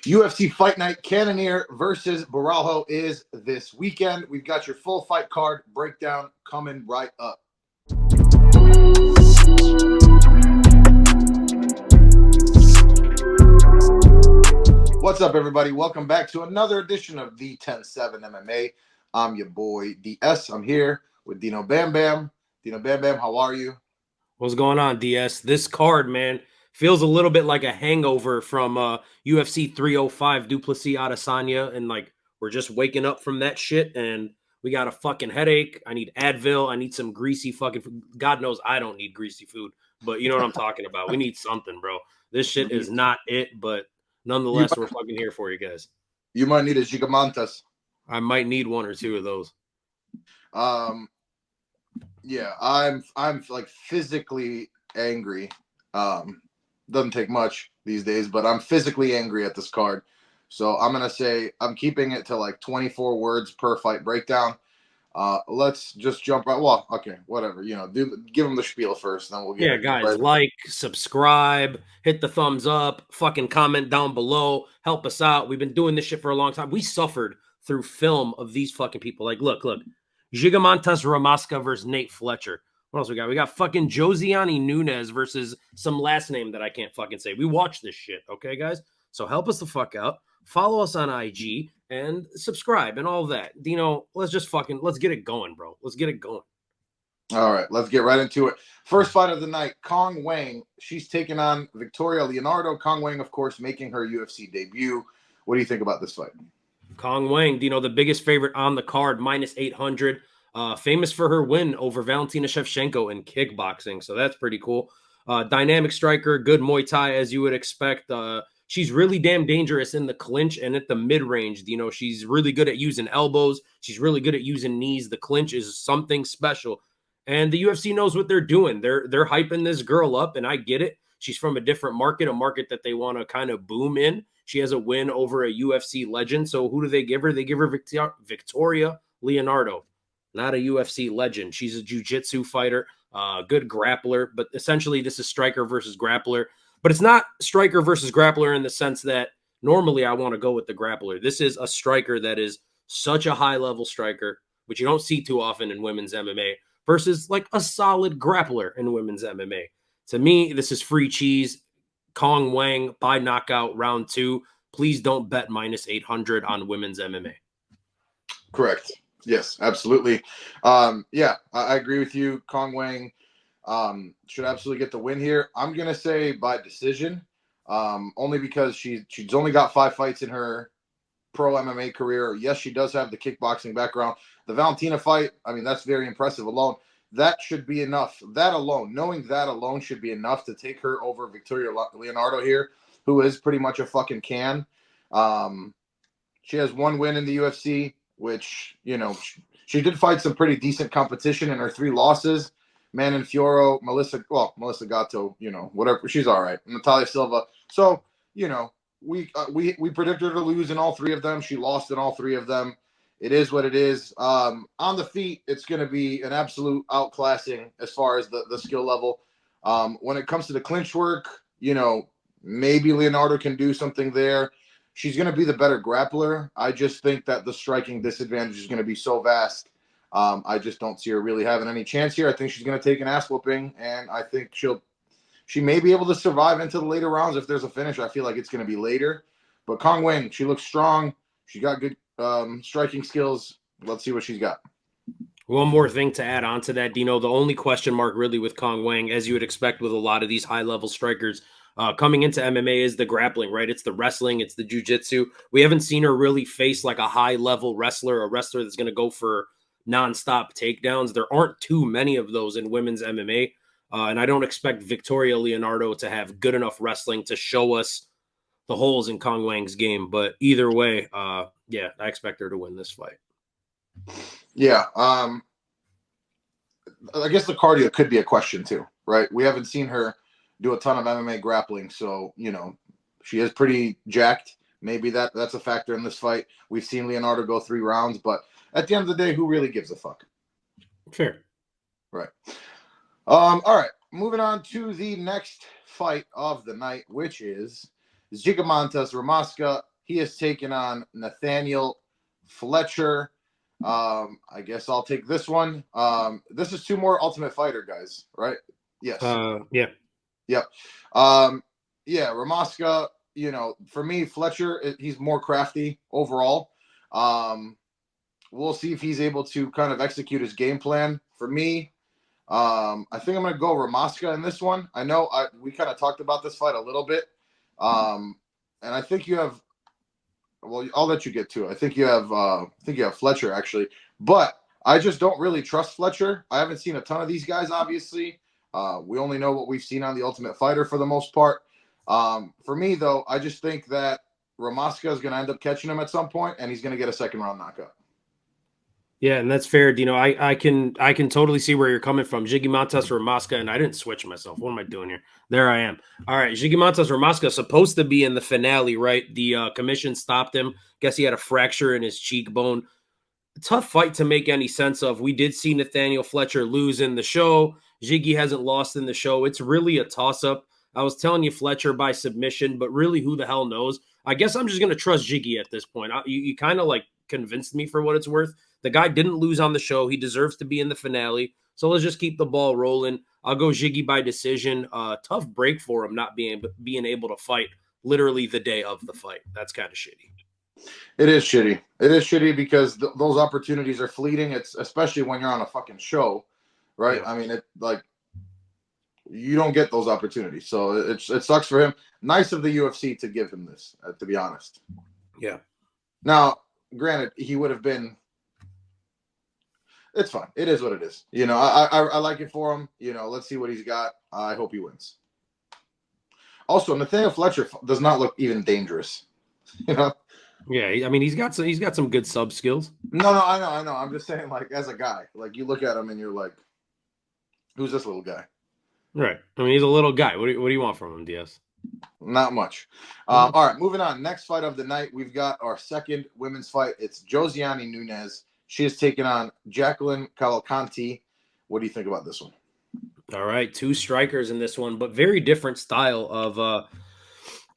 UFC Fight Night Cannonier versus Borralho is this weekend. We've got your full fight card breakdown coming right up. What's up, everybody? Welcome back to another edition of the 10-7 MMA. I'm your boy, DS. I'm here with Dino Bam Bam. Dino Bam Bam, how are you? What's going on, DS? This card, man, feels a little bit like a hangover from UFC 305 Duplessis Adesanya, and like we're just waking up from that shit, and we got a fucking headache. I need Advil. I need some greasy fucking food. God knows I don't need greasy food, but you know what I'm talking about. We need something, bro. This shit is not it, but nonetheless, we're fucking here for you guys. You might need a Zygimantas. I might need one or two of those. Yeah, I'm like physically angry. Doesn't take much these days, but I'm physically angry at this card. So I'm gonna say I'm keeping it to like 24 words per fight breakdown. Let's just jump right. Well, okay, whatever. You know, give them the spiel first, then we'll get. Yeah, guys, like, subscribe, hit the thumbs up, fucking comment down below, help us out. We've been doing this shit for a long time. We suffered through film of these fucking people. Like, look. Zygimantas Ramaska versus Nate Fletcher. What else we got? We got fucking Josiane Nunes versus some last name that I can't fucking say. We watch this shit, okay, guys? So help us the fuck out. Follow us on IG and subscribe and all that. Dino, let's get it going, bro. Let's get it going. All right, let's get right into it. First fight of the night, Cong Wang. She's taking on Victoria Leonardo. Cong Wang, of course, making her UFC debut. What do you think about this fight? Cong Wang, the biggest favorite on the card, minus 800. Famous for her win over Valentina Shevchenko in kickboxing. So that's pretty cool. Dynamic striker, good Muay Thai, as you would expect. She's really damn dangerous in the clinch and at the mid-range. She's really good at using elbows. She's really good at using knees. The clinch is something special. And the UFC knows what they're doing. They're hyping this girl up, and I get it. She's from a different market, a market that they want to kind of boom in. She has a win over a UFC legend. So who do they give her? They give her Victoria Leonardo, not a UFC legend. She's a jiu-jitsu fighter, good grappler. But essentially, this is striker versus grappler. But it's not striker versus grappler in the sense that normally I want to go with the grappler. This is a striker that is such a high-level striker, which you don't see too often in women's MMA, versus like a solid grappler in women's MMA. To me, this is free cheese. Cong Wang by knockout round 2. Please don't bet minus 800 on women's MMA. Correct. Yes, absolutely. Yeah, I agree with you. Cong Wang should absolutely get the win here. I'm going to say by decision, only because she's only got 5 fights in her pro MMA career. Yes, she does have the kickboxing background. The Valentina fight, I mean, that's very impressive alone. That should be enough. That alone, knowing that alone should be enough to take her over Victoria Leonardo here, who is pretty much a fucking can. She has 1 win in the UFC, which, she did fight some pretty decent competition in her 3 losses. Manon Fiorot, Melissa Gatto, whatever. She's all right. Natalia Silva. So, we predicted her to lose in all 3 of them. She lost in all 3 of them. It is what it is. On the feet, it's going to be an absolute outclassing as far as the skill level. When it comes to the clinch work, maybe Leonardo can do something there. She's going to be the better grappler. I just think that the striking disadvantage is going to be so vast. I just don't see her really having any chance here. I think she's going to take an ass whooping, and I think she may be able to survive into the later rounds. If there's a finish, I feel like it's going to be later. But Cong Wang, she looks strong. She got good striking skills. Let's see what she's got. One more thing to add on to that, Dino. The only question mark really with Cong Wang, as you would expect with a lot of these high-level strikers coming into MMA, is the grappling, right? It's the wrestling. It's the jiu-jitsu. We haven't seen her really face like a high-level wrestler, a wrestler that's going to go for nonstop takedowns. There aren't too many of those in women's MMA, and I don't expect Victoria Leonardo to have good enough wrestling to show us the holes in Cong Wang's game. But either way, yeah, I expect her to win this fight. Yeah. I guess the cardio could be a question too, right? We haven't seen her do a ton of MMA grappling. So, she is pretty jacked. Maybe that's a factor in this fight. We've seen Leonardo go 3 rounds, but at the end of the day, who really gives a fuck? Fair. Right. All right. Moving on to the next fight of the night, which is Zygimantas Ramaska he is taking on Nathaniel Fletcher. I guess I'll take this one. This is 2 more Ultimate Fighter guys, right? Yes. Yeah. Yep. Yeah, Ramaska, for me, Fletcher, he's more crafty overall. We'll see if he's able to kind of execute his game plan. For me, I think I'm going to go Ramaska in this one. I know we kind of talked about this fight a little bit. And I think you have, well, I'll let you get to it. I think you have Fletcher actually, but I just don't really trust Fletcher. I haven't seen a ton of these guys, obviously. We only know what we've seen on The Ultimate Fighter for the most part. For me, though, I just think that Ramaska is going to end up catching him at some point, and he's going to get a second-round knockout. Yeah, and that's fair. I can totally see where you're coming from. Zygimantas Ramaska, and I didn't switch myself. What am I doing here? There I am. All right, Zygimantas Ramaska supposed to be in the finale, right? The commission stopped him. Guess he had a fracture in his cheekbone. Tough fight to make any sense of. We did see Nathaniel Fletcher lose in the show. Ziggy hasn't lost in the show. It's really a toss-up. I was telling you Fletcher by submission, but really who the hell knows? I guess I'm just going to trust Ziggy at this point. You kind of like convinced me for what it's worth. The guy didn't lose on the show. He deserves to be in the finale. So let's just keep the ball rolling. I'll go Ziggy by decision. Tough break for him not being able to fight literally the day of the fight. That's kind of shitty. It is shitty. It is shitty because those opportunities are fleeting. It's especially when you're on a fucking show, right? Yeah. I mean, you don't get those opportunities. So it sucks for him. Nice of the UFC to give him this, to be honest. Yeah. Now, granted, he would have been. It's fine. It is what it is. I like it for him. Let's see what he's got. I hope he wins. Also, Nathaniel Fletcher does not look even dangerous. Yeah, I mean he's got some good sub skills. No, I know. I'm just saying, like, as a guy, like you look at him and you're like, who's this little guy? Right. I mean, he's a little guy. What do you want from him, DS? Not much. All right, moving on. Next fight of the night, we've got our second women's fight. It's Josiane Nunes. She is taking on Jacqueline Cavalcanti. What do you think about this one? All right, 2 strikers in this one, but very different style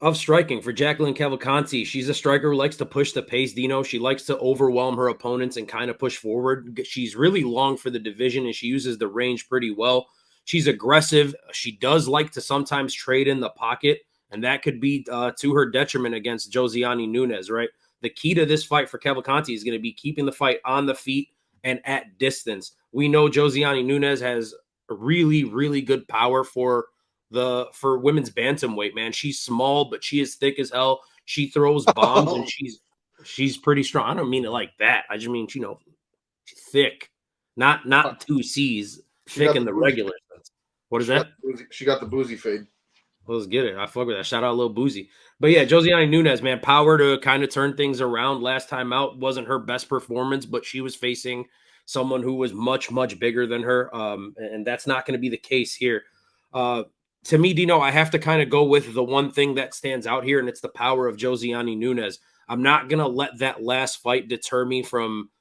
of striking. For Jacqueline Cavalcanti, she's a striker who likes to push the pace, Dino. She likes to overwhelm her opponents and kind of push forward. She's really long for the division, and she uses the range pretty well. She's aggressive. She does like to sometimes trade in the pocket, and that could be to her detriment against Josiane Nunes, right? The key to this fight for Cavalcanti is going to be keeping the fight on the feet and at distance. We know Josiane Nunes has really, really good power for women's bantamweight, man. She's small, but she is thick as hell. She throws bombs and she's pretty strong. I don't mean it like that. I just mean, she's thick, not 2 C's, thick in the regular sense. What is that? She got the boozy fade. Let's get it. I fuck with that. Shout out Lil Boozy. But yeah, Josiane Nunes, man, power to kind of turn things around. Last time out wasn't her best performance, but she was facing someone who was much, much bigger than her. And that's not going to be the case here. To me, Dino, I have to kind of go with the one thing that stands out here, and it's the power of Josiane Nunes. I'm not going to let that last fight deter me from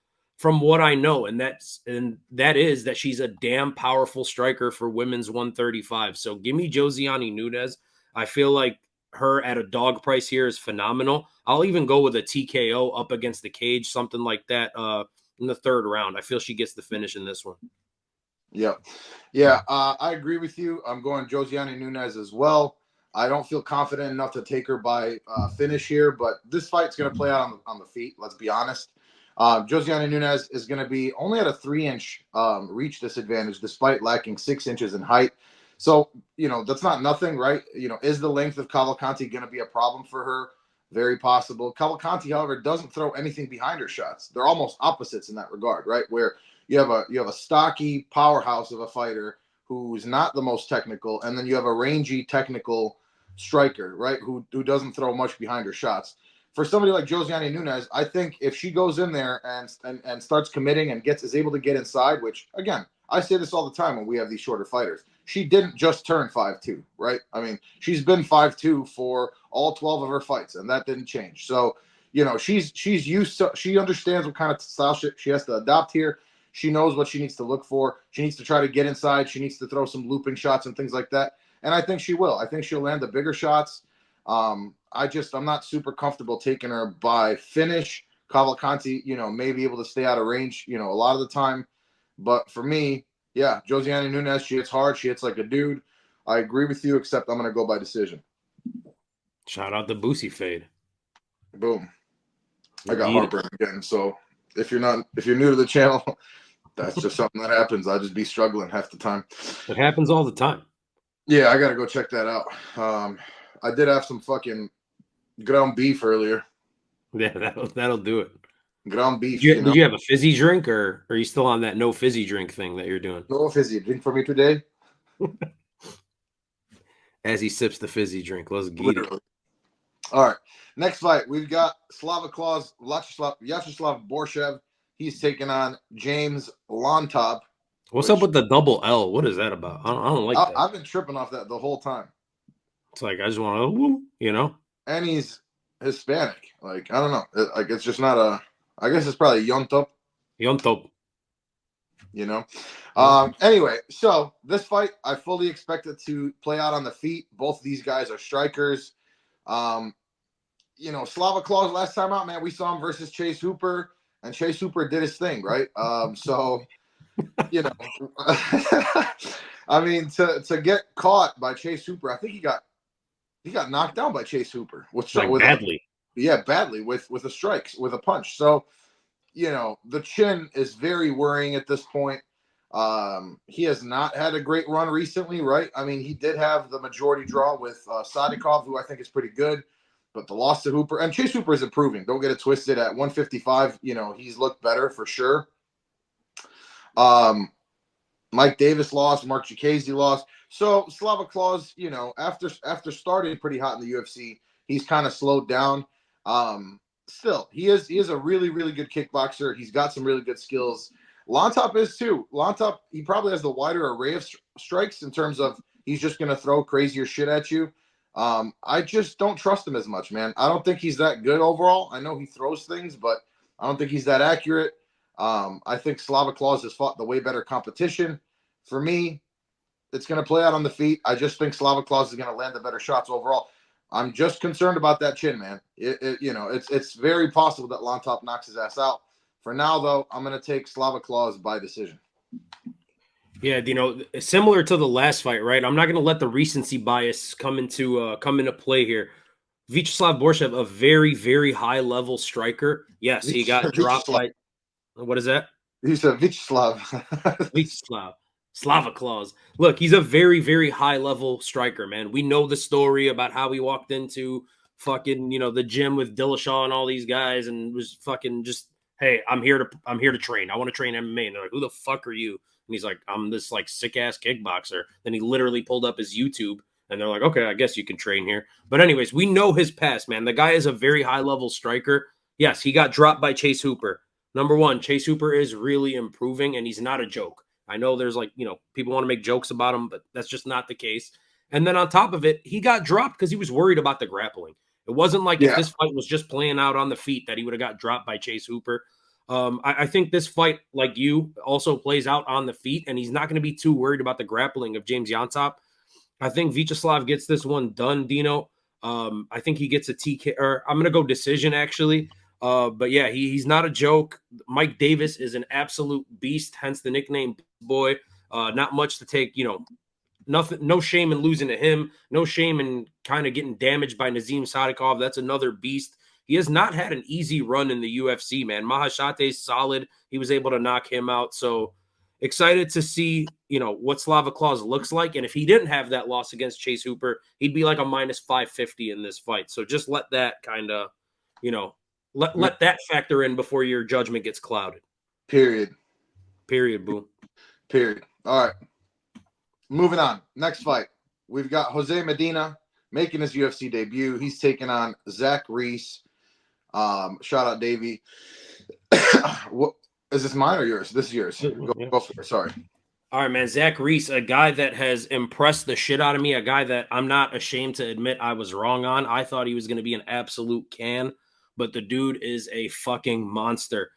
what I know, and that is that she's a damn powerful striker for women's 135. So give me Josiane Nunes. I feel like her at a dog price here is phenomenal. I'll even go with a TKO up against the cage, something like that in the 3rd round. I feel she gets the finish in this one. Yeah, I agree with you. I'm going Josiane Nunes as well. I don't feel confident enough to take her by finish here, but this fight's going to play out on the feet. Let's be honest. Josiane Nunes is going to be only at a 3-inch reach disadvantage, despite lacking 6 inches in height. So, that's not nothing, right? Is the length of Cavalcanti going to be a problem for her? Very possible. Cavalcanti, however, doesn't throw anything behind her shots. They're almost opposites in that regard, right? Where you have a stocky powerhouse of a fighter who's not the most technical, and then you have a rangy technical striker, right? Who doesn't throw much behind her shots. For somebody like Josiane Nunes, I think if she goes in there and starts committing and is able to get inside, which again, I say this all the time when we have these shorter fighters. She didn't just turn 5'2", right? I mean, she's been 5'2" for all 12 of her fights, and that didn't change. So, she's used to, she understands what kind of style she has to adopt here. She knows what she needs to look for. She needs to try to get inside. She needs to throw some looping shots and things like that. And I think she will. I think she'll land the bigger shots. I'm not super comfortable taking her by finish. Cavalcanti, may be able to stay out of range, a lot of the time. But for me, yeah, Josiane Nunes, she hits hard. She hits like a dude. I agree with you, except I'm going to go by decision. Shout out the Boosie fade. Boom. I got heartburn again. So if you're new to the channel, that's just something that happens. I'll just be struggling half the time. It happens all the time. Yeah, I got to go check that out. I did have some fucking ground beef earlier. Yeah, that'll do it. Ground beef. Did you have a fizzy drink, or are you still on that no fizzy drink thing that you're doing? No fizzy drink for me today. As he sips the fizzy drink, let's get it. All right, next fight we've got Viacheslav Borshchev. He's taking on James Llontop. What's up with the double L? What is that about? I don't like that. I've been tripping off that the whole time. It's like I just want to, And he's Hispanic. Like I don't know. It's just not a. I guess it's probably Llontop. Llontop. Anyway, so this fight, I fully expect it to play out on the feet. Both of these guys are strikers. Slava Claus last time out, man, we saw him versus Chase Hooper, and Chase Hooper did his thing, right? So, I mean, to get caught by Chase Hooper, I think he got knocked down by Chase Hooper badly. Badly with a strike, with a punch. So, the chin is very worrying at this point. He has not had a great run recently, right? I mean, he did have the majority draw with Sadikov, who I think is pretty good, but the loss to Hooper, and Chase Hooper is improving. Don't get it twisted. At 155, he's looked better for sure. Mike Davis lost, Mark Jacqueline lost. So Slava Claus, after starting pretty hot in the UFC, he's kind of slowed down. Still, he is a really, really good kickboxer. He's got some really good skills. Llontop is too. Llontop, he probably has the wider array of strikes in terms of he's just going to throw crazier shit at you. I just don't trust him as much, man. I don't think he's that good overall. I know he throws things, but I don't think he's that accurate. I think Slava Claus has fought the way better competition. For me, it's going to play out on the feet. I just think Slava Claus is going to land the better shots overall. I'm just concerned about that chin, man. It's very possible that Llontop knocks his ass out. For now, though, I'm going to take Slava Claus by decision. Yeah, similar to the last fight, right? I'm not going to let the recency bias come into play here. Viacheslav Borshchev, a very, very high-level striker. Yes, he got dropped by – what is that? He said Viacheslav. Viacheslav. Slava Claus. Look, he's a very, very high-level striker, man. We know the story about how he walked into fucking, the gym with Dillashaw and all these guys and was fucking just, hey, I'm here to train. I want to train MMA. And they're like, who the fuck are you? And he's like, I'm this like sick-ass kickboxer. Then he literally pulled up his YouTube and they're like, okay, I guess you can train here. But anyways, we know his past, man. The guy is a very high-level striker. Yes, he got dropped by Chase Hooper. Number one, Chase Hooper is really improving and he's not a joke. I know there's people want to make jokes about him, but that's just not the case. And then on top of it, he got dropped because he was worried about the grappling. It wasn't like if this fight was just playing out on the feet that he would have got dropped by Chase Hooper. I think this fight, like you, also plays out on the feet, and he's not going to be too worried about the grappling of James Llontop. I think Viacheslav gets this one done, Dino. I think he gets a TK, or I'm going to go decision, actually. But yeah, he's not a joke. Mike Davis is an absolute beast, hence the nickname Boy. Not much to take, nothing, no shame in losing to him. No shame in kind of getting damaged by Nazim Sadikov. That's another beast. He has not had an easy run in the UFC, man. Meerschaert is solid. He was able to knock him out. So excited to see, what Slava Claus looks like. And if he didn't have that loss against Chase Hooper, he'd be like a minus 550 in this fight. So just let that kind of, let that factor in before your judgment gets clouded. Period, boo. Period. All right. Moving on. Next fight. We've got Jose Medina making his UFC debut. He's taking on Zach Reese. Shout out Davey. What is this, mine or yours? This is yours. Go for it. Sorry. All right, man. Zach Reese, a guy that has impressed the shit out of me, a guy that I'm not ashamed to admit I was wrong on. I thought he was going to be an absolute can, but the dude is a fucking monster.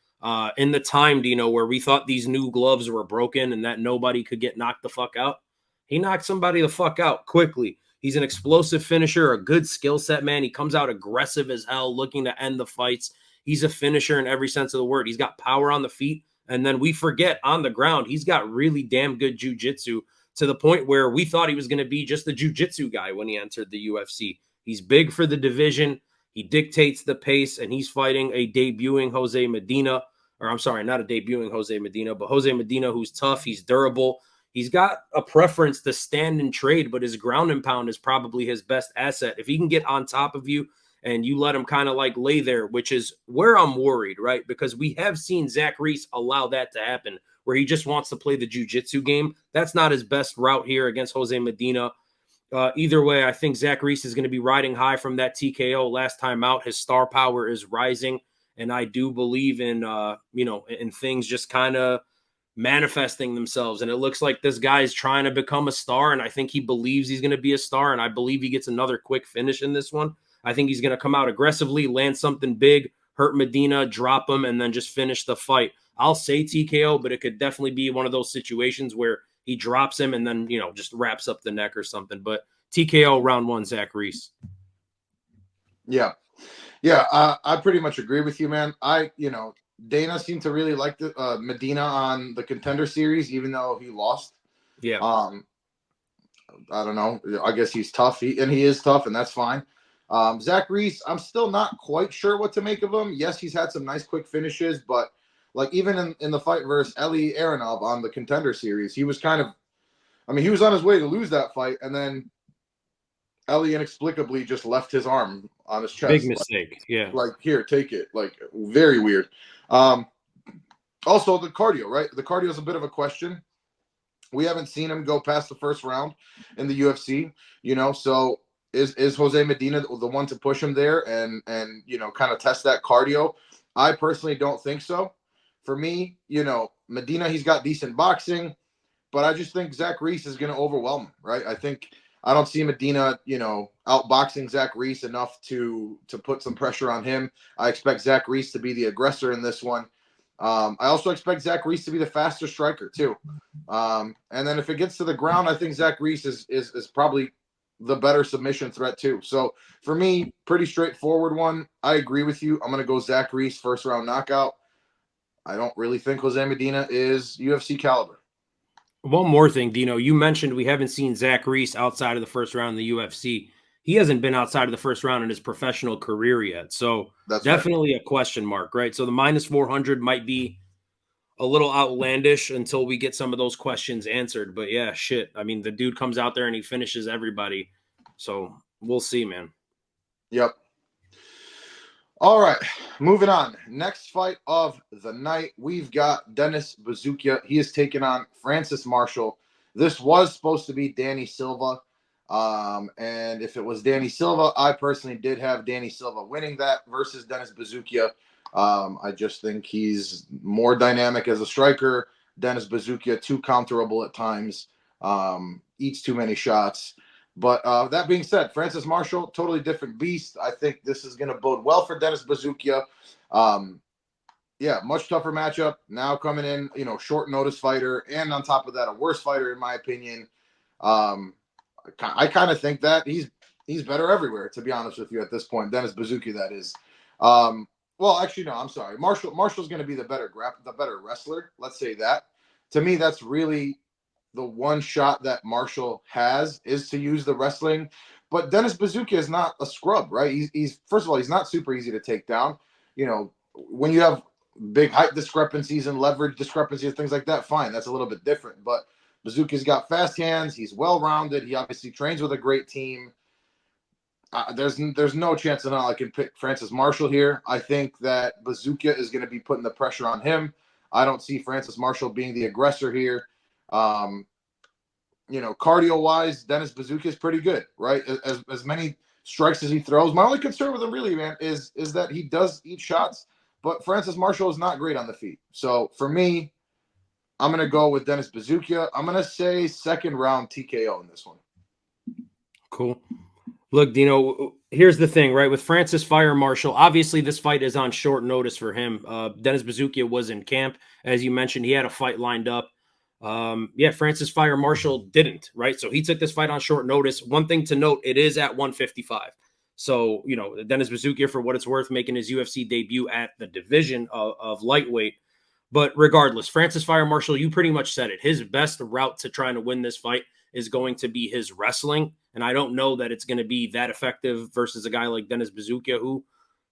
In the time, where we thought these new gloves were broken and that nobody could get knocked the fuck out, he knocked somebody the fuck out quickly. He's an explosive finisher, a good skill set, man. He comes out aggressive as hell, looking to end the fights. He's a finisher in every sense of the word. He's got power on the feet. And then we forget on the ground, he's got really damn good jiu-jitsu to the point where we thought he was going to be just the jiu-jitsu guy when he entered the UFC. He's big for the division. He dictates the pace, and he's fighting a debuting Jose Medina. Or I'm sorry, not a debuting Jose Medina, but Jose Medina, who's tough. He's durable. He's got a preference to stand and trade, but his ground and pound is probably his best asset. If he can get on top of you and you let him kind of like lay there, which is where I'm worried, right? Because we have seen Zach Reese allow that to happen, where he just wants to play the jiu-jitsu game. That's not his best route here against Jose Medina. Either way, I think Zach Reese is going to be riding high from that TKO last time out. His star power is rising, and I do believe in, in things just kind of manifesting themselves. And it looks like this guy is trying to become a star, and I think he believes he's going to be a star, and I believe he gets another quick finish in this one. I think he's going to come out aggressively, land something big, hurt Medina, drop him, and then just finish the fight. I'll say TKO, but it could definitely be one of those situations where he drops him and then, just wraps up the neck or something. But TKO round 1, Zach Reese. Yeah. I pretty much agree with you, man. Dana seemed to really like the Medina on the Contender Series, even though he lost. Yeah. I don't know. I guess he's tough. He is tough, and that's fine. Zach Reese, I'm still not quite sure what to make of him. Yes, he's had some nice quick finishes, but like even in the fight versus Eli Aronov on the Contender Series, he was he was on his way to lose that fight, and then Eli inexplicably just left his arm on his chest. Big mistake. Yeah. Like, here, take it. Like, very weird. Also, the cardio, right? The cardio is a bit of a question. We haven't seen him go past the first round in the UFC, so is Jose Medina the one to push him there and kind of test that cardio? I personally don't think so. For me, Medina, he's got decent boxing, but I just think Zach Reese is going to overwhelm him, right? I don't see Medina, outboxing Zach Reese enough to put some pressure on him. I expect Zach Reese to be the aggressor in this one. I also expect Zach Reese to be the faster striker too. And then if it gets to the ground, I think Zach Reese is probably the better submission threat too. So for me, pretty straightforward one. I agree with you. I'm going to go Zach Reese first round knockout. I don't really think Jose Medina is UFC caliber. One more thing, Dino. You mentioned we haven't seen Zach Reese outside of the first round in the UFC. He hasn't been outside of the first round in his professional career yet. So that's definitely right. A question mark, right? So the minus 400 might be a little outlandish until we get some of those questions answered. But yeah, shit. I mean, the dude comes out there and he finishes everybody. So we'll see, man. Yep. All right, moving on. Next fight of the night, we've got Denis Buzukja. He is taking on Francis Marshall. This was supposed to be Danny Silva. And if it was Danny Silva, I personally did have Danny Silva winning that versus Denis Buzukja. I just think he's more dynamic as a striker. Denis Buzukja, too counterable at times, eats too many shots. But that being said, Francis Marshall, totally different beast. I think this is going to bode well for Denis Buzukja. Much tougher matchup. Now coming in, short notice fighter, and on top of that, a worse fighter in my opinion. I kind of think that he's better everywhere, to be honest with you, at this point. Denis Buzukja, that is. Well, actually, no, I'm sorry. Marshall's going to be the better wrestler. Let's say that. To me, that's really the one shot that Marshall has is to use the wrestling. But Denis Buzukja is not a scrub, right? He's first of all, he's not super easy to take down. When you have big height discrepancies and leverage discrepancies, things like that, fine. That's a little bit different. But Buzukja's got fast hands. He's well-rounded. He obviously trains with a great team. There's no chance in hell I can pick Francis Marshall here. I think that Buzukja is going to be putting the pressure on him. I don't see Francis Marshall being the aggressor here. Cardio-wise, Denis Buzukja is pretty good, right? As many strikes as he throws. My only concern with him really, man, is that he does eat shots, but Francis Marshall is not great on the feet. So for me, I'm going to go with Denis Buzukja. I'm going to say second round TKO in this one. Cool. Look, Dino, here's the thing, right? With Francis Fire Marshall, obviously this fight is on short notice for him. Denis Buzukja was in camp. As you mentioned, he had a fight lined up. Yeah, Francis Fire Marshall didn't, right? So he took this fight on short notice. One thing to note, it is at 155. So, Dennis Buzukja, for what it's worth, making his UFC debut at the division of lightweight. But regardless, Francis Fire Marshall, you pretty much said it. His best route to trying to win this fight is going to be his wrestling. And I don't know that it's going to be that effective versus a guy like Dennis Buzukja, who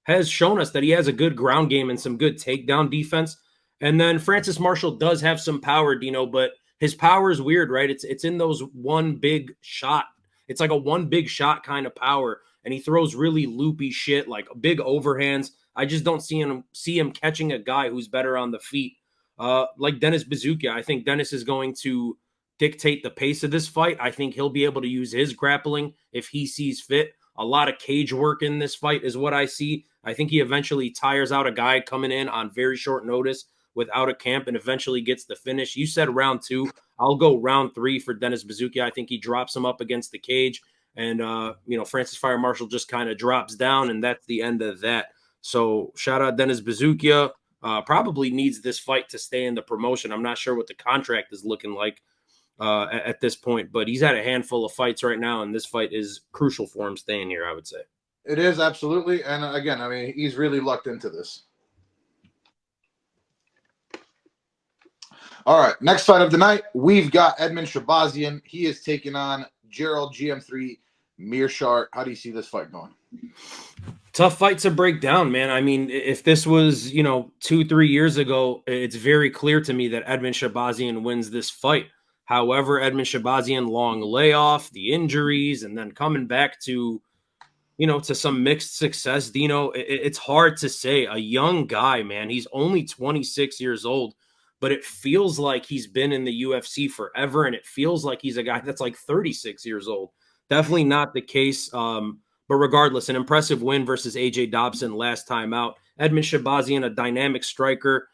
has shown us that he has a good ground game and some good takedown defense. And then Francis Marshall does have some power, Dino, but his power is weird, right? It's in those one big shot. It's like a one big shot kind of power. And he throws really loopy shit, like big overhands. I just don't see him catching a guy who's better on the feet. Like Dennis Buzukja. I think Dennis is going to dictate the pace of this fight. I think he'll be able to use his grappling if he sees fit. A lot of cage work in this fight is what I see. I think he eventually tires out a guy coming in on very short notice without a camp and eventually gets the finish. You said round 2. I'll go round 3 for Dennis Buzukja. I think he drops him up against the cage. And, Francis Fire Marshall just kind of drops down, and that's the end of that. So shout out Dennis Buzukja. Probably needs this fight to stay in the promotion. I'm not sure what the contract is looking like at this point, but he's had a handful of fights right now, and this fight is crucial for him staying here, I would say. It is, absolutely. And again, I mean, he's really lucked into this. All right, next fight of the night, we've got Edmen Shahbazyan. He is taking on Gerald GM3 Meerschaert. How do you see this fight going? Tough fight to break down, man. I mean, if this was, 2-3 years ago, it's very clear to me that Edmen Shahbazyan wins this fight. However, Edmen Shahbazyan, long layoff, the injuries, and then coming back to, to some mixed success, Dino, it's hard to say. A young guy, man. He's only 26 years old, but it feels like he's been in the UFC forever, and it feels like he's a guy that's like 36 years old. Definitely not the case. But regardless, an impressive win versus AJ Dobson last time out. Edmen Shahbazyan, a dynamic striker.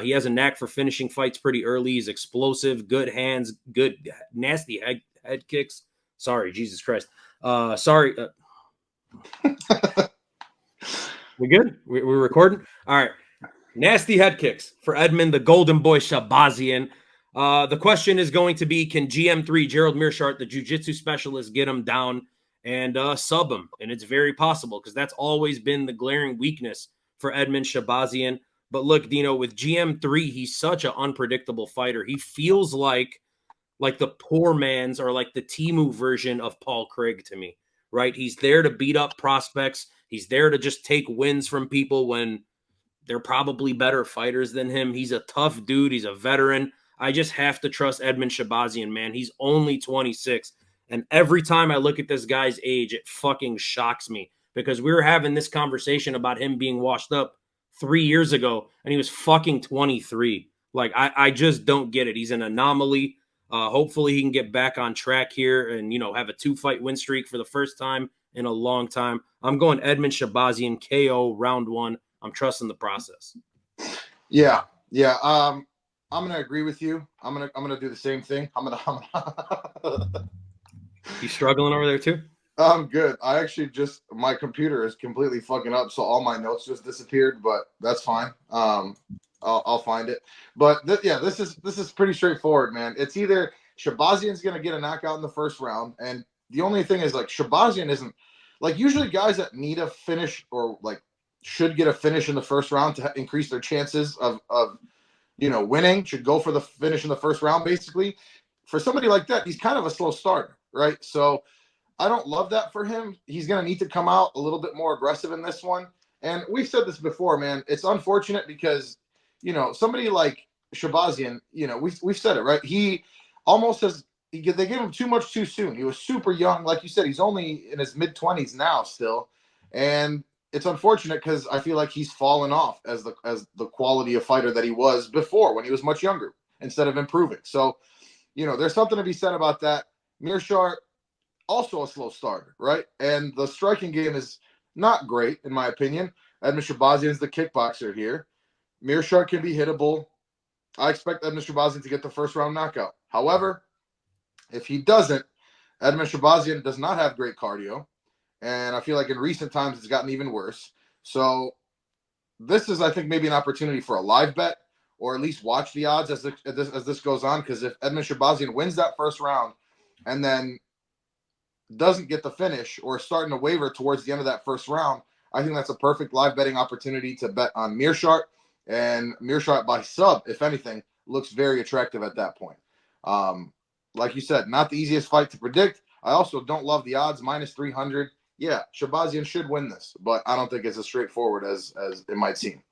He has a knack for finishing fights pretty early. He's explosive, good hands, good nasty head kicks. Sorry, Jesus Christ. Sorry. We good? We're recording? All right. Nasty head kicks for Edmen, the golden boy Shahbazyan. The question is going to be, can GM3, Gerald Meerschaert, the jiu-jitsu specialist, get him down and sub him? And it's very possible because that's always been the glaring weakness for Edmen Shahbazyan. But look, Dino, with GM3, he's such an unpredictable fighter. He feels like the poor man's or like the Temu version of Paul Craig to me, right? He's there to beat up prospects. He's there to just take wins from people when they're probably better fighters than him. He's a tough dude. He's a veteran. I just have to trust Edmen Shahbazyan, man. He's only 26. And every time I look at this guy's age, it fucking shocks me because we were having this conversation about him being washed up 3 years ago, and he was fucking 23. Like, I just don't get it. He's an anomaly. Hopefully he can get back on track here and, have a 2-fight win streak for the first time in a long time. I'm going Edmen Shahbazyan, KO, round 1. I'm trusting the process. Yeah. I'm gonna agree with you. I'm gonna do the same thing. You struggling over there too? I'm good. I actually my computer is completely fucking up, so all my notes just disappeared. But that's fine. I'll find it. But this is pretty straightforward, man. It's either Shahbazyan's gonna get a knockout in the first round, and the only thing is like Shahbazyan isn't like usually guys that need a finish or like should get a finish in the first round to increase their chances of winning should go for the finish in the first round. Basically, for somebody like that, he's kind of a slow starter, right? So I don't love that for him. He's going to need to come out a little bit more aggressive in this one. And we've said this before, man. It's unfortunate because, somebody like Shahbazyan, we've said it, right? He almost they gave him too much too soon. He was super young. Like you said, he's only in his mid-20s now still. And it's unfortunate because I feel like he's fallen off as the quality of fighter that he was before when he was much younger instead of improving. So, there's something to be said about that. Meerschaert, also a slow starter, right? And the striking game is not great, in my opinion. Edmen Shahbazyan is the kickboxer here. Meerschaert can be hittable. I expect Edmen Shahbazyan to get the first round knockout. However, if he doesn't, Edmen Shahbazyan does not have great cardio. And I feel like in recent times, it's gotten even worse. So this is, I think, maybe an opportunity for a live bet or at least watch the odds as this goes on. Because if Edmen Shahbazyan wins that first round and then doesn't get the finish or starting to waver towards the end of that first round, I think that's a perfect live betting opportunity to bet on Meerschaert. And Meerschaert by sub, if anything, looks very attractive at that point. Like you said, not the easiest fight to predict. I also don't love the odds, minus 300. Yeah, Shahbazyan should win this, but I don't think it's as straightforward as it might seem.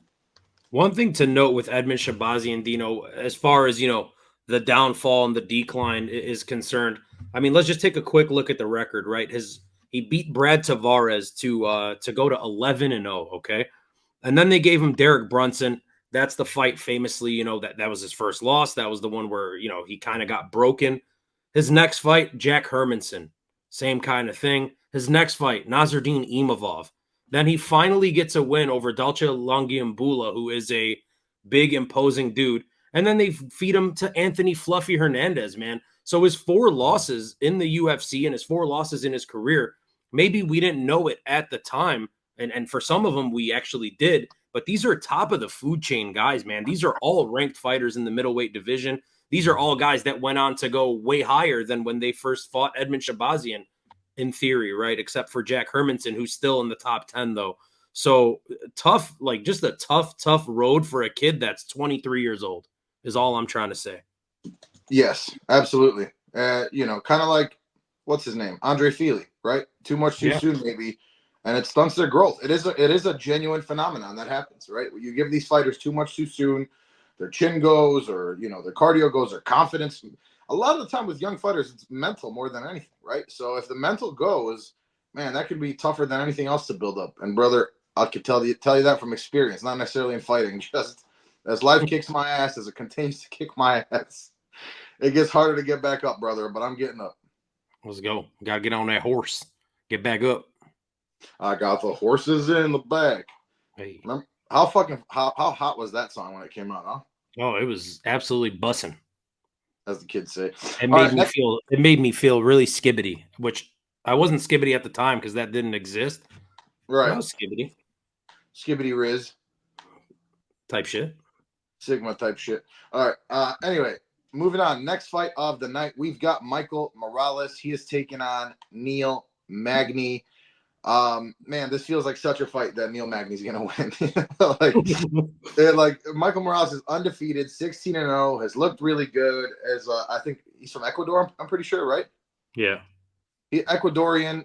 One thing to note with Edmen Shahbazyan, as far as, the downfall and the decline is concerned, I mean, let's just take a quick look at the record, right? He beat Brad Tavares to go to 11-0, okay? And then they gave him Derek Brunson. That's the fight famously, that was his first loss. That was the one where, he kind of got broken. His next fight, Jack Hermanson, same kind of thing. His next fight, Nasruddin Imavov. Then he finally gets a win over Dalcha Longiambula, who is a big, imposing dude. And then they feed him to Anthony Fluffy Hernandez, man. So his 4 losses in the UFC and his 4 losses in his career, maybe we didn't know it at the time. And for some of them, we actually did. But these are top of the food chain guys, man. These are all ranked fighters in the middleweight division. These are all guys that went on to go way higher than when they first fought Edmen Shahbazyan, in theory, right? Except for Jack Hermanson, who's still in the top 10, though. So tough, like just a tough road for a kid that's 23 years old is all I'm trying to say. Yes, absolutely. Kind of like, what's his name? Andre Fili, right? Too much too soon, maybe. And it stunts their growth. It is a genuine phenomenon that happens, right? When you give these fighters too much too soon, their chin goes, or their cardio goes, their confidence. A lot of the time with young fighters, it's mental more than anything, right? So if the mental goes, man, that can be tougher than anything else to build up. And brother, I could tell you that from experience, not necessarily in fighting. Just as life kicks my ass, as it continues to kick my ass, it gets harder to get back up, brother. But I'm getting up. Let's go. Gotta get on that horse. Get back up. I got the horses in the back. Hey. Remember how hot was that song when it came out, huh? Oh, it was absolutely bussing, as the kids say. It made me feel really skibbity, which I wasn't skibbity at the time because that didn't exist. Right. I was skibbity. Skibbity Riz. Type shit. Sigma type shit. All right. Anyway, moving on. Next fight of the night, we've got Michael Morales. He is taking on Neil Magny. Man, this feels like such a fight that Neil Magny's gonna win. like Michael Morales is undefeated, 16-0, has looked really good. As I think he's from Ecuador. I'm pretty sure, right? Yeah. Ecuadorian,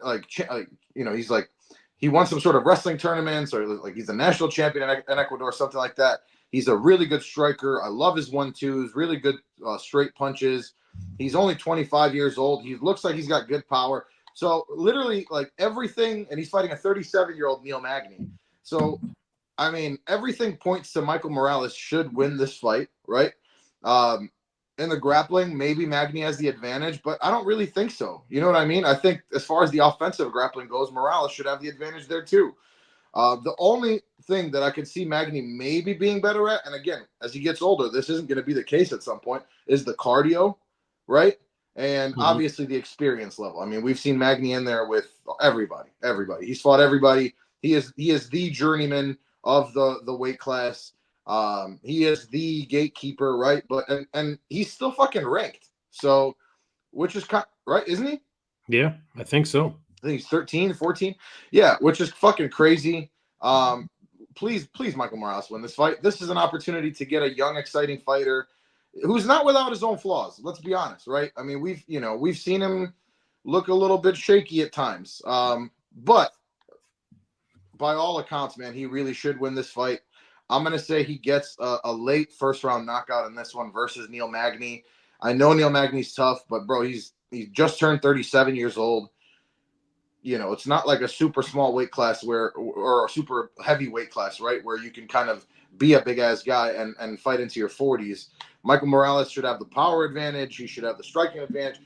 he's like he won some sort of wrestling tournaments, or like he's a national champion in Ecuador, something like that. He's a really good striker. I love his 1-2s, really good straight punches. He's only 25 years old. He looks like he's got good power. So literally like everything, and he's fighting a 37-year-old Neil Magny. So, I mean, everything points to Michael Morales should win this fight, right? In the grappling, maybe Magny has the advantage, but I don't really think so. You know what I mean? I think as far as the offensive grappling goes, Morales should have the advantage there too. The only thing that I could see Magny maybe being better at, and again, as he gets older, this isn't going to be the case at some point, is the cardio, right? And obviously the experience level. I mean, we've seen Magny in there with everybody. He's fought everybody. He is the journeyman of the weight class. He is the gatekeeper, right? But and he's still fucking ranked. So, which is right, isn't he? Yeah, I think so. I think he's 13, 14. Yeah, which is fucking crazy. Please, Michael Morales win this fight. This is an opportunity to get a young, exciting fighter who's not without his own flaws. Let's be honest, right? I mean, we've seen him look a little bit shaky at times. But by all accounts, man, he really should win this fight. I'm going to say he gets a late first-round knockout in this one versus Neil Magny. I know Neil Magny's tough, but, bro, he just turned 37 years old. It's not like a super small weight class or a super heavy weight class, right, where you can kind of be a big-ass guy and fight into your 40s. Michael Morales should have the power advantage. He should have the striking advantage.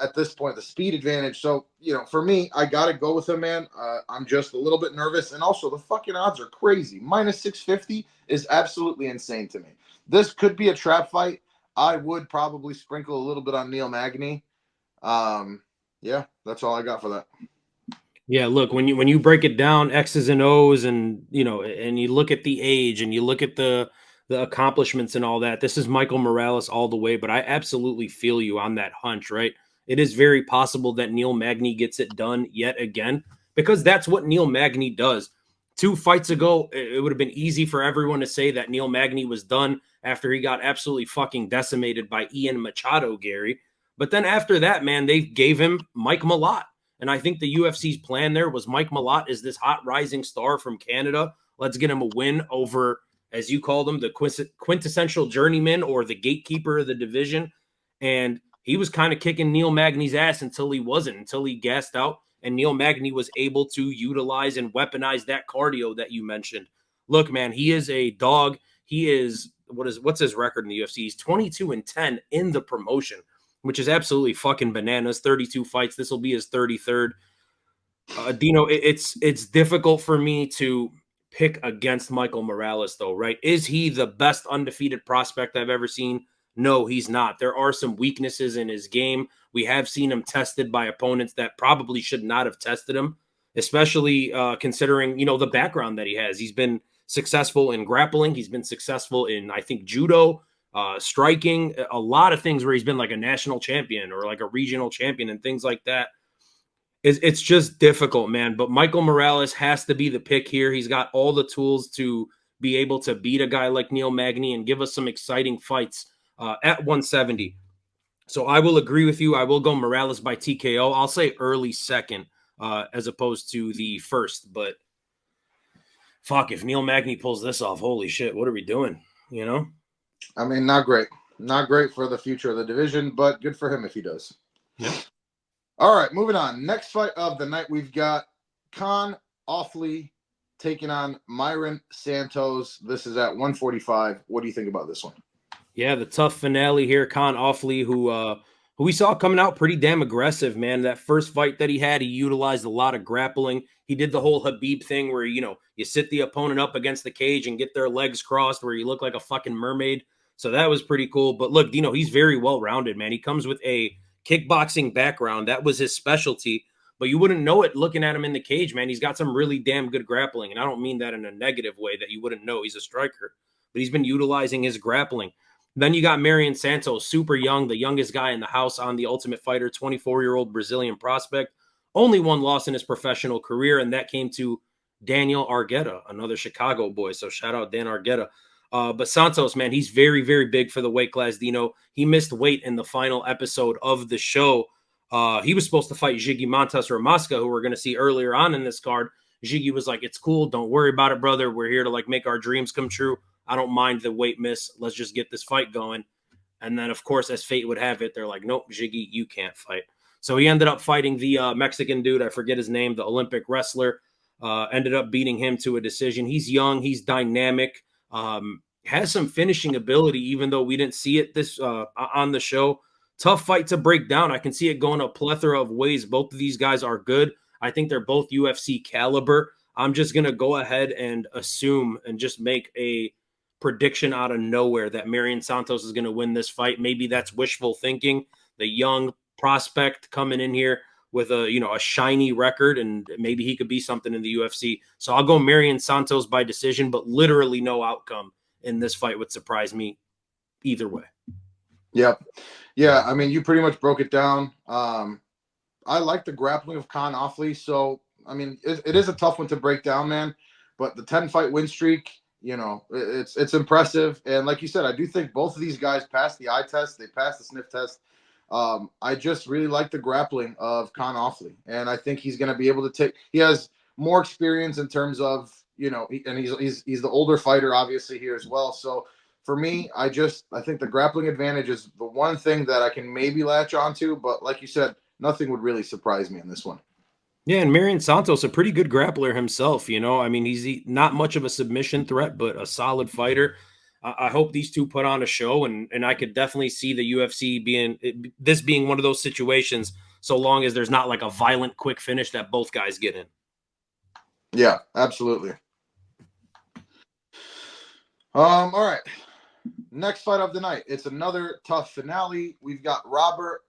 At this point, the speed advantage. So, for me, I got to go with him, man. I'm just a little bit nervous. And also, the fucking odds are crazy. Minus 650 is absolutely insane to me. This could be a trap fight. I would probably sprinkle a little bit on Neil Magny. Yeah, that's all I got for that. Yeah, look, when you break it down, X's and O's, and and you look at the age, and you look at the the accomplishments and all that. This is Michael Morales all the way, but I absolutely feel you on that hunch, right? It is very possible that Neil Magny gets it done yet again, because that's what Neil Magny does. 2 fights ago, it would have been easy for everyone to say that Neil Magny was done after he got absolutely fucking decimated by Ian Machado, Gary. But then after that, man, they gave him Mike Malott. And I think the UFC's plan there was Mike Malott is this hot rising star from Canada. Let's get him a win over, as you called him, the quintessential journeyman or the gatekeeper of the division. And he was kind of kicking Neil Magny's ass until he wasn't, until he gassed out. And Neil Magny was able to utilize and weaponize that cardio that you mentioned. Look, man, he is a dog. He is, what's his record in the UFC? He's 22-10 in the promotion, which is absolutely fucking bananas. 32 fights. This will be his 33rd. Dino, it's difficult for me to pick against Michael Morales, though, right? Is he the best undefeated prospect I've ever seen? No, he's not. There are some weaknesses in his game. We have seen him tested by opponents that probably should not have tested him, especially considering, the background that he has. He's been successful in grappling. He's been successful in, I think, judo, striking, a lot of things where he's been like a national champion or like a regional champion and things like that. It's just difficult, man. But Michael Morales has to be the pick here. He's got all the tools to be able to beat a guy like Neil Magny and give us some exciting fights at 170. So I will agree with you. I will go Morales by TKO. I'll say early second as opposed to the first. But fuck, if Neil Magny pulls this off, holy shit, what are we doing? I mean, not great. Not great for the future of the division, but good for him if he does. Yeah. All right, moving on. Next fight of the night, we've got Kaan Ofli taking on Mairon Santos. This is at 145. What do you think about this one? Yeah, the tough finale here. Kaan Ofli, who we saw coming out pretty damn aggressive, man. That first fight that he had, he utilized a lot of grappling. He did the whole Khabib thing where, you sit the opponent up against the cage and get their legs crossed where you look like a fucking mermaid. So that was pretty cool. But look, he's very well-rounded, man. He comes with a kickboxing background. That was his specialty. But you wouldn't know it looking at him in the cage, man. He's got some really damn good grappling. And I don't mean that in a negative way that you wouldn't know he's a striker. But he's been utilizing his grappling. Then you got Mairon Santos, super young, the youngest guy in the house on The Ultimate Fighter, 24-year-old Brazilian prospect. Only one loss in his professional career, and that came to Daniel Argueta, another Chicago boy. So shout out Dan Argueta. But Santos, man, he's very, very big for the weight class, Dino. He missed weight in the final episode of the show. He was supposed to fight Zygimantas or Ramaska, who we're going to see earlier on in this card. Ziggy was like, it's cool. Don't worry about it, brother. We're here to make our dreams come true. I don't mind the weight miss. Let's just get this fight going. And then, of course, as fate would have it, they're like, nope, Ziggy, you can't fight. So he ended up fighting the Mexican dude. I forget his name, the Olympic wrestler. Ended up beating him to a decision. He's young. He's dynamic. Has some finishing ability, even though we didn't see it on the show. Tough fight to break down. I can see it going a plethora of ways. Both of these guys are good. I think they're both UFC caliber. I'm just going to go ahead and assume and just make a prediction out of nowhere that Mairon Santos is going to win this fight. Maybe that's wishful thinking. The young prospect coming in here with a shiny record, and maybe he could be something in the UFC. So I'll go Mairon Santos by decision, but literally no outcome in this fight would surprise me either way. Yep. Yeah, I mean, you pretty much broke it down. I like the grappling of Kaan Ofli. So, I mean, it is a tough one to break down, man. But the 10-fight win streak, it's impressive. And like you said, I do think both of these guys passed the eye test. They passed the sniff test. I just really like the grappling of Kaan Ofli. And I think he's going to be able to he has more experience in terms of, and he's the older fighter, obviously, here as well. So for me, I think the grappling advantage is the one thing that I can maybe latch onto. But like you said, nothing would really surprise me in this one. Yeah, and Mairon Santos, a pretty good grappler himself, I mean, he's not much of a submission threat, but a solid fighter. I hope these two put on a show, and I could definitely see the UFC being one of those situations, so long as there's not like a violent, quick finish that both guys get in. Yeah, absolutely. All right. Next fight of the night. It's another tough finale. We've got Ryan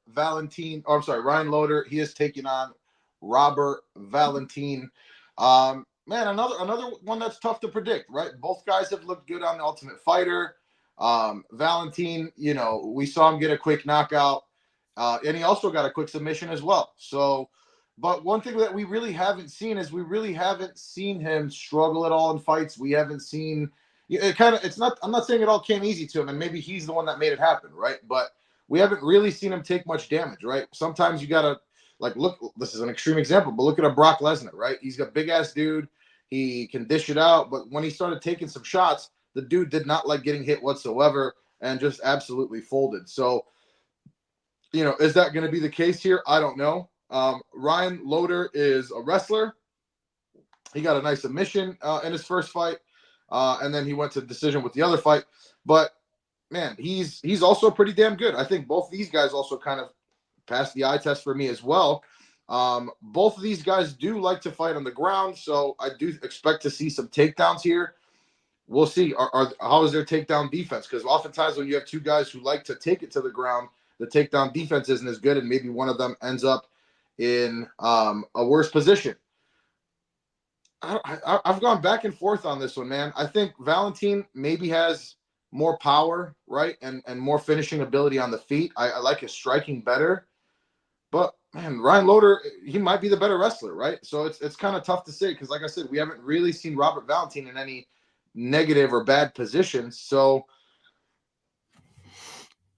Loder. He is taking on Robert Valentin. man, another one that's tough to predict, right? Both guys have looked good on the Ultimate Fighter. Valentin, you know, we saw him get a quick knockout, and he also got a quick submission as well. So, but one thing that we really haven't seen is we really haven't seen him struggle at all in fights. We haven't seen it kind of. It's not. I'm not saying it all came easy to him, and maybe he's the one that made it happen, right? But we haven't really seen him take much damage, right? Sometimes you gotta like look. This is an extreme example, but look at a Brock Lesnar, right? He's a big ass dude. He can dish it out, but when he started taking some shots, the dude did not like getting hit whatsoever and just absolutely folded. So, you know, is that going to be the case here? I don't know. Ryan Loder is a wrestler. He got a nice submission in his first fight, and then he went to decision with the other fight. But, man, he's also pretty damn good. I think both these guys also kind of passed the eye test for me as well. Both of these guys do like to fight on the ground, so I do expect to see some takedowns here. We'll see. How is their takedown defense? Because oftentimes when you have two guys who like to take it to the ground, the takedown defense isn't as good, and maybe one of them ends up in a worse position. I've gone back and forth on this one, man. I think Valentin maybe has more power, right, and more finishing ability on the feet. I like his striking better. But, man, Ryan Loder, he might be the better wrestler, right? So it's kind of tough to say because, like I said, we haven't really seen Robert Valentin in any negative or bad positions. So,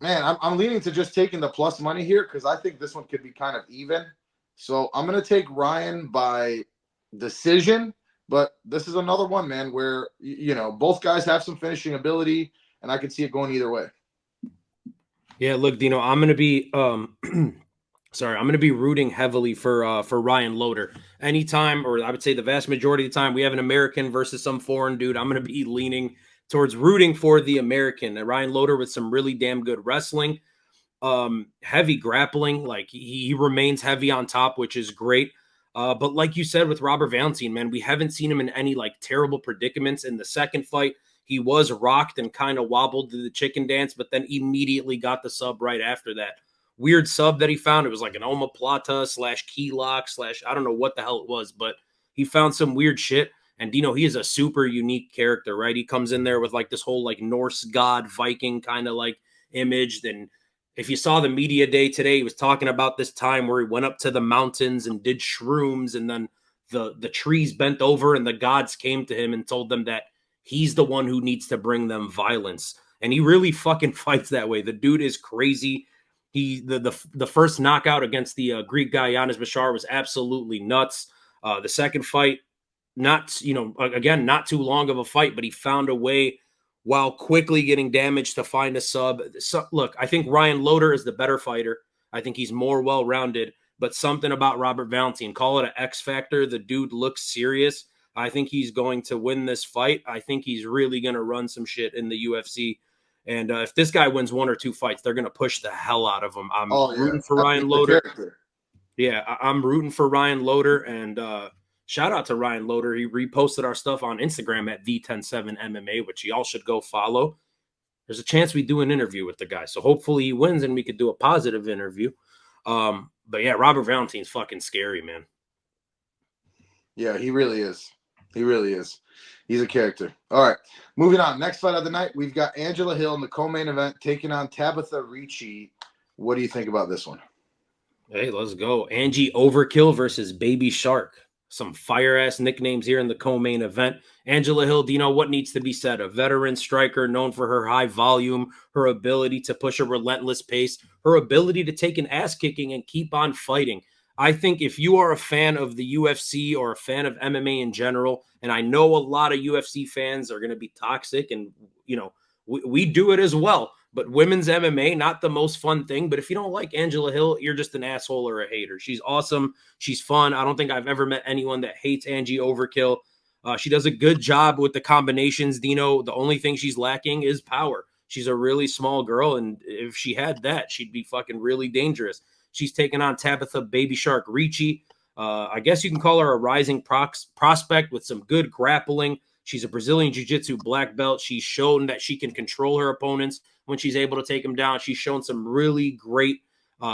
man, I'm leaning to just taking the plus money here because I think this one could be kind of even. So I'm going to take Ryan by decision, but this is another one, man, where, you know, both guys have some finishing ability, and I could see it going either way. Yeah, look, Dino, I'm going to be sorry, I'm going to be rooting heavily for Ryan Loder. Anytime, or I would say the vast majority of the time, we have an American versus some foreign dude, I'm going to be leaning towards rooting for the American. And Ryan Loder with some really damn good wrestling, heavy grappling. Like he remains heavy on top, which is great. But like you said with Robert Valentin, man, we haven't seen him in any like terrible predicaments. In the second fight, he was rocked and kind of wobbled to the chicken dance, but then immediately got the sub right after that. Weird sub that he found. It was like an omoplata / key lock / I don't know what the hell it was, but he found some weird shit. And, you know, he is a super unique character, right? He comes in there with like this whole like Norse god Viking kind of like image. Then if you saw the media day today, he was talking about this time where he went up to the mountains and did shrooms, and then the trees bent over and the gods came to him and told them that he's the one who needs to bring them violence. And he really fucking fights that way. The dude is crazy. The first knockout against the Greek guy Giannis Bashar was absolutely nuts. The second fight, not too long of a fight, but he found a way while quickly getting damaged to find a sub. So, look, I think Ryan Loder is the better fighter. I think he's more well-rounded, but something about Robert Valentin, call it an X factor. The dude looks serious. I think he's going to win this fight. I think he's really going to run some shit in the UFC. And if this guy wins one or two fights, they're going to push the hell out of him. I'm rooting for Ryan Loder. Yeah, I'm rooting for Ryan Loder. And shout out to Ryan Loder. He reposted our stuff on Instagram at V107MMA, which y'all should go follow. There's a chance we do an interview with the guy. So hopefully he wins and we could do a positive interview. But yeah, Robert Valentin's fucking scary, man. Yeah, he really is. He really is. He's a character. All right, moving on. Next fight of the night, we've got Angela Hill in the co-main event taking on Tabatha Ricci. What do you think about this one? Hey, let's go. Angie Overkill versus Baby Shark. Some fire-ass nicknames here in the co-main event. Angela Hill, do you know what needs to be said? A veteran striker known for her high volume, her ability to push a relentless pace, her ability to take an ass-kicking and keep on fighting. I think if you are a fan of the UFC or a fan of MMA in general, and I know a lot of UFC fans are going to be toxic, and, you know, we do it as well, but women's MMA, not the most fun thing. But if you don't like Angela Hill, you're just an asshole or a hater. She's awesome. She's fun. I don't think I've ever met anyone that hates Angie Overkill. She does a good job with the combinations, Dino. The only thing she's lacking is power. She's a really small girl, and if she had that, she'd be fucking really dangerous. She's taking on Tabatha Baby Shark Ricci. I guess you can call her a rising prospect with some good grappling. She's a Brazilian Jiu-Jitsu black belt. She's shown that she can control her opponents when she's able to take them down. She's shown some really great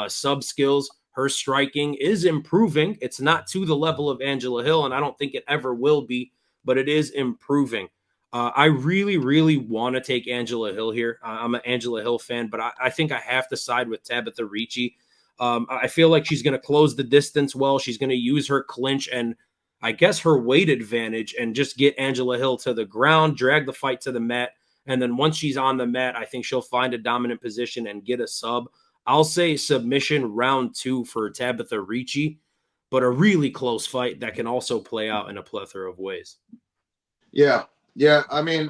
sub skills. Her striking is improving. It's not to the level of Angela Hill, and I don't think it ever will be, but it is improving. I really, really want to take Angela Hill here. I'm an Angela Hill fan, but I think I have to side with Tabatha Ricci. I feel like she's going to close the distance well. She's going to use her clinch and I guess her weight advantage and just get Angela Hill to the ground, drag the fight to the mat. And then once she's on the mat, I think she'll find a dominant position and get a sub. I'll say submission round 2 for Tabatha Ricci, but a really close fight that can also play out in a plethora of ways. Yeah. Yeah. I mean,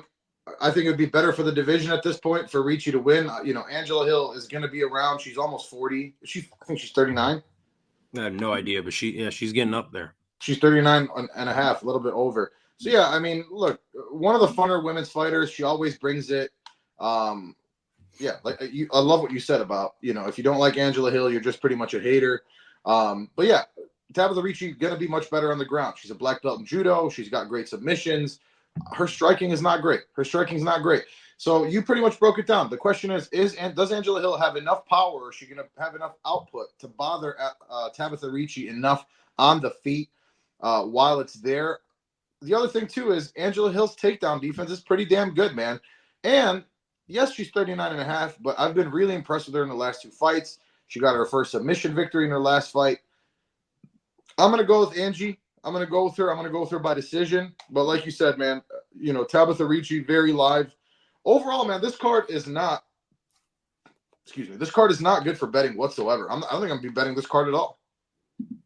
I think it would be better for the division at this point for Ricci to win. Angela Hill is going to be around. She's almost 40. I think she's 39. I have no idea, but she's getting up there. She's 39 and a half, a little bit over. So, yeah, I mean, look, one of the funner women's fighters. She always brings it. Yeah, I love what you said about, if you don't like Angela Hill, you're just pretty much a hater. But yeah, Tabatha Ricci going to be much better on the ground. She's a black belt in judo. She's got great submissions. Her striking is not great. So you pretty much broke it down. The question is does Angela Hill have enough power? Or is she going to have enough output to bother Tabatha Ricci enough on the feet while it's there? The other thing, too, is Angela Hill's takedown defense is pretty damn good, man. And yes, she's 39 and a half, but I've been really impressed with her in the last 2 fights. She got her first submission victory in her last fight. I'm going to go with Angie. I'm going to go with her. I'm going to go with her by decision. But like you said, man, Tabatha Ricci, very live. Overall, man, this card is not good for betting whatsoever. I don't think I'm going to be betting this card at all.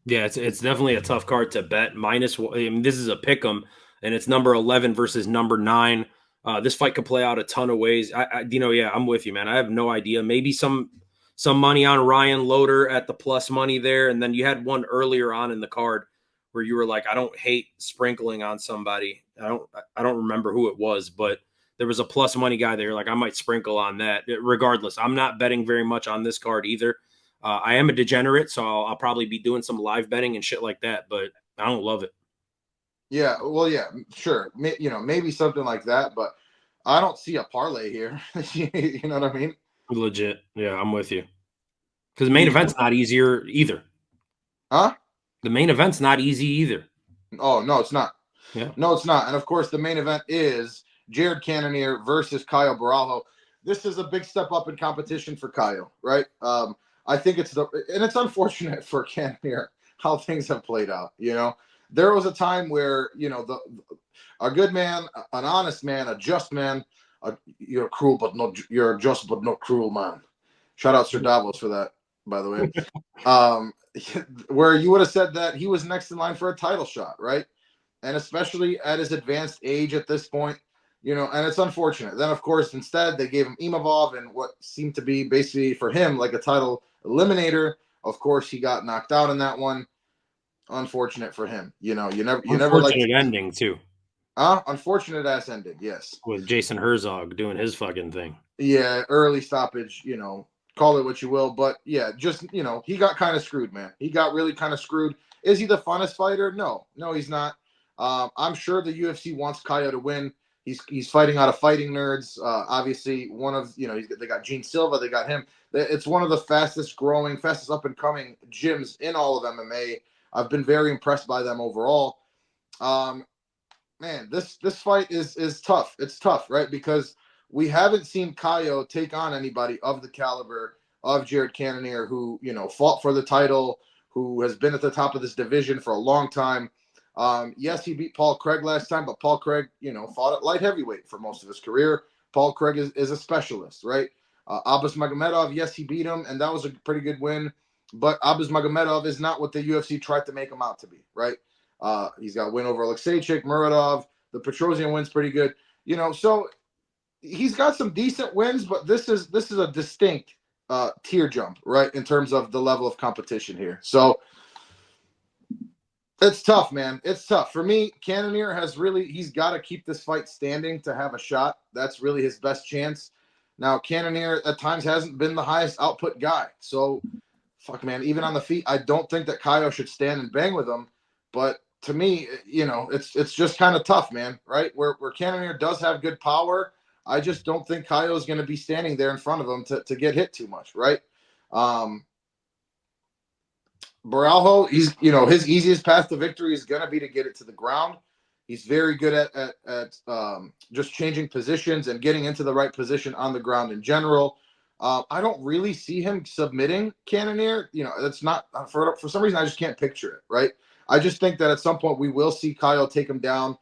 Yeah, it's definitely a tough card to bet. This is a pick'em, and it's number 11 versus number 9. This fight could play out a ton of ways. I'm with you, man. I have no idea. Maybe some money on Ryan Loder at the plus money there, and then you had one earlier on in the card where you were like, I don't hate sprinkling on somebody. I don't remember who it was, but there was a plus money guy there. Like I might sprinkle on that. Regardless, I'm not betting very much on this card either. I am a degenerate, so I'll probably be doing some live betting and shit like that, but I don't love it. Yeah, well, yeah, sure. Maybe something like that, but I don't see a parlay here. You know what I mean? Legit. Yeah, I'm with you. Because the main event's not easier either. Huh? The main event's not easy either. Oh, no, it's not. Yeah. No, it's not. And, of course, the main event is Gerald Cannonier versus Caio Borralho. This is a big step up in competition for Caio, right? I think it's unfortunate for Cannonier how things have played out, There was a time where, a good man, an honest man, a just man, you're a just but not cruel man. Shout out Sir Davos for that, by the way. Where you would have said that he was next in line for a title shot, right? And especially at his advanced age at this point, and it's unfortunate. Then, of course, instead, they gave him Imavov and what seemed to be basically for him like a title eliminator. Of course, he got knocked out in that one. Unfortunate for him. You never like ending too. Unfortunate ass ending, yes. With Jason Herzog doing his fucking thing. Yeah, early stoppage, call it what you will. But yeah, just, he got kind of screwed, man. He got really kind of screwed. Is he the funnest fighter? No, he's not. I'm sure the UFC wants Caio to win. He's fighting out of Fighting Nerds. Obviously, one of, they got Gene Silva, they got him. It's one of the fastest growing, fastest up and coming gyms in all of MMA. I've been very impressed by them overall. Man, this fight is tough. It's tough, right? Because we haven't seen Caio take on anybody of the caliber of Gerald Cannonier, who, fought for the title, who has been at the top of this division for a long time. Yes, he beat Paul Craig last time, but Paul Craig, fought at light heavyweight for most of his career. Paul Craig is a specialist, right? Abbas Magomedov, yes, he beat him, and that was a pretty good win. But Abbas Magomedov is not what the UFC tried to make him out to be, right? He's got a win over Alexeychik, Muradov. The Petrosian win's pretty good. So he's got some decent wins, but this is a distinct tier jump, right, in terms of the level of competition here. So it's tough, man. It's tough. For me, Cannonier he's got to keep this fight standing to have a shot. That's really his best chance. Now, Cannonier at times hasn't been the highest output guy. So, fuck, man, even on the feet, I don't think that Caio should stand and bang with him. But to me, it's just kind of tough, man, right? Where Cannonier does have good power, I just don't think Caio is going to be standing there in front of him to get hit too much, right? Borralho, he's his easiest path to victory is gonna be to get it to the ground. He's very good at just changing positions and getting into the right position on the ground in general. I don't really see him submitting Cannonier. That's not for some reason I just can't picture it. Right. I just think that at some point we will see Caio take him down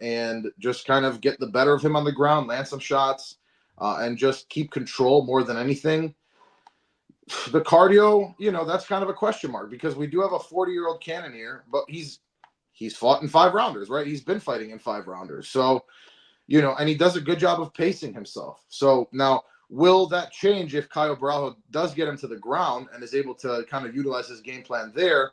and just kind of get the better of him on the ground, land some shots, and just keep control more than anything. The cardio, that's kind of a question mark because we do have a 40-year-old Cannonier, but he's fought in 5-rounders, right? He's been fighting in 5-rounders. So, and he does a good job of pacing himself. So now, will that change if Caio Borralho does get him to the ground and is able to kind of utilize his game plan there?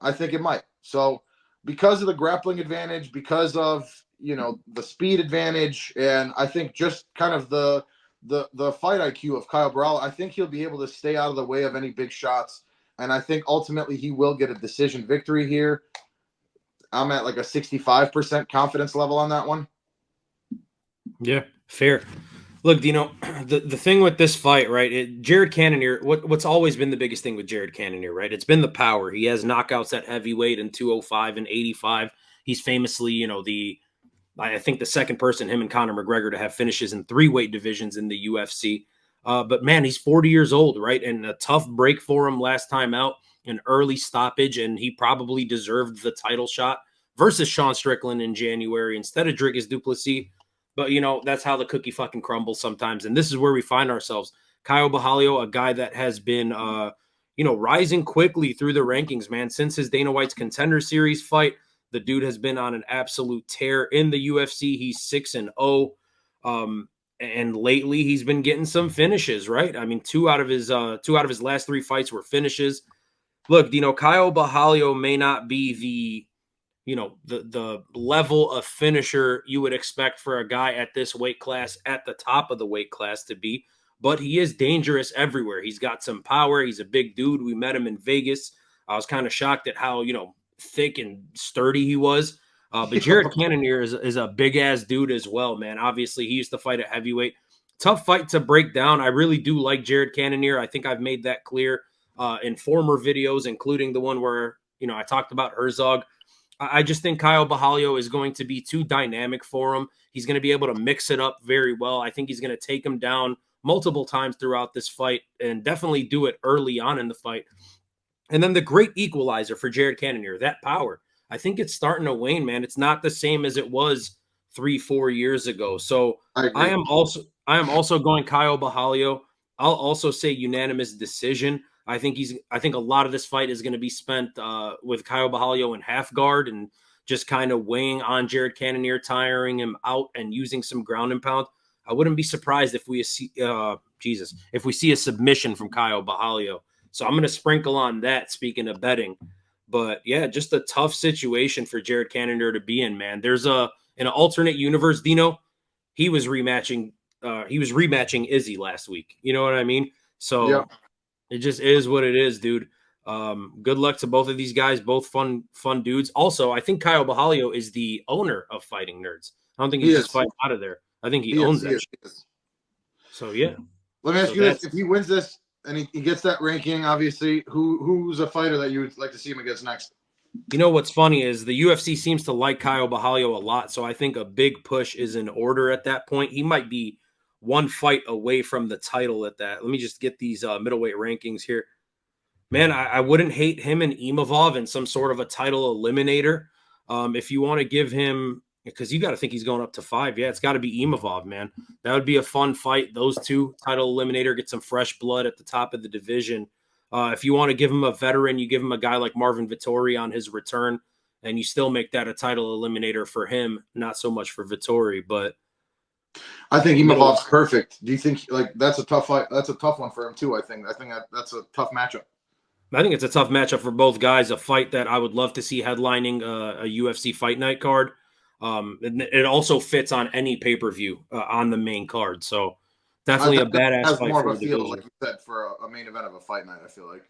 I think it might. So because of the grappling advantage, because of, the speed advantage, and I think just kind of the fight IQ of Caio Borralho, I think he'll be able to stay out of the way of any big shots. And I think ultimately he will get a decision victory here. I'm at like a 65% confidence level on that one. Yeah, fair. Look, the thing with this fight, right? Jared Cannonier, what's always been the biggest thing with Jared Cannonier, right? It's been the power. He has knockouts at heavyweight and 205 and 85. He's famously, I think the second person, him and Conor McGregor, to have finishes in 3 weight divisions in the UFC. But man, he's 40 years old, right? And a tough break for him last time out, an early stoppage, and he probably deserved the title shot versus Sean Strickland in January instead of Dricus du Plessis. But, that's how the cookie fucking crumbles sometimes. And this is where we find ourselves. Caio Borralho, a guy that has been, rising quickly through the rankings, man. Since his Dana White's Contender Series fight, the dude has been on an absolute tear in the UFC. He's 6-0. And lately he's been getting some finishes, right? I mean, two out of his last 3 fights were finishes. Look, Caio Borralho may not be the level of finisher you would expect for a guy at this weight class, at the top of the weight class to be, but he is dangerous everywhere. He's got some power. He's a big dude. We met him in Vegas. I was kind of shocked at how, thick and sturdy he was. But Jared Cannonier is a big ass dude as well, man. Obviously he used to fight at heavyweight. Tough fight to break down. I really do like Jared Cannonier. I think I've made that clear in former videos, including the one where, I talked about Herzog. I just think Caio Borralho is going to be too dynamic for him. He's going to be able to mix it up very well. I think he's going to take him down multiple times throughout this fight and definitely do it early on in the fight. And then the great equalizer for Jared Cannonier, that power. I think it's starting to wane, man. It's not the same as it was 3-4 years ago. So I am also going Caio Borralho. I'll also say unanimous decision. I think a lot of this fight is going to be spent with Caio Borralho in half guard and just kind of weighing on Jared Cannonier, tiring him out and using some ground and pound. I wouldn't be surprised if we see a submission from Caio Borralho. So I'm going to sprinkle on that, speaking of betting. But yeah, just a tough situation for Jared Cannonier to be in, man. There's in an alternate universe, Dino, he was rematching Izzy last week. You know what I mean? So yeah. It just is what it is, dude. Good luck to both of these guys, both fun dudes. Also, I think Caio Borralho is the owner of Fighting Nerds. I don't think he's just fighting out of there. I think he owns it. So yeah. Let me ask you this: if he wins this and he gets that ranking, obviously, who's a fighter that you would like to see him against next? What's funny is the UFC seems to like Caio Borralho a lot, so I think a big push is in order at that point. He might be one fight away from the title at that. Let me just get these middleweight rankings here. Man, I wouldn't hate him and Imavov in some sort of a title eliminator. If you want to give him, because you got to think he's going up to 5. Yeah, it's got to be Imavov, man. That would be a fun fight. Those two, title eliminator, get some fresh blood at the top of the division. If you want to give him a veteran, you give him a guy like Marvin Vettori on his return, and you still make that a title eliminator for him, not so much for Vettori, but I think Imavov's perfect. Do you think that's a tough fight? That's a tough one for him too. I think that's a tough matchup. I think it's a tough matchup for both guys. A fight that I would love to see headlining a UFC Fight Night card. And it also fits on any pay-per-view on the main card. So definitely a badass fight more for of a the feel, division. like you said, for a main event of a fight night. I feel like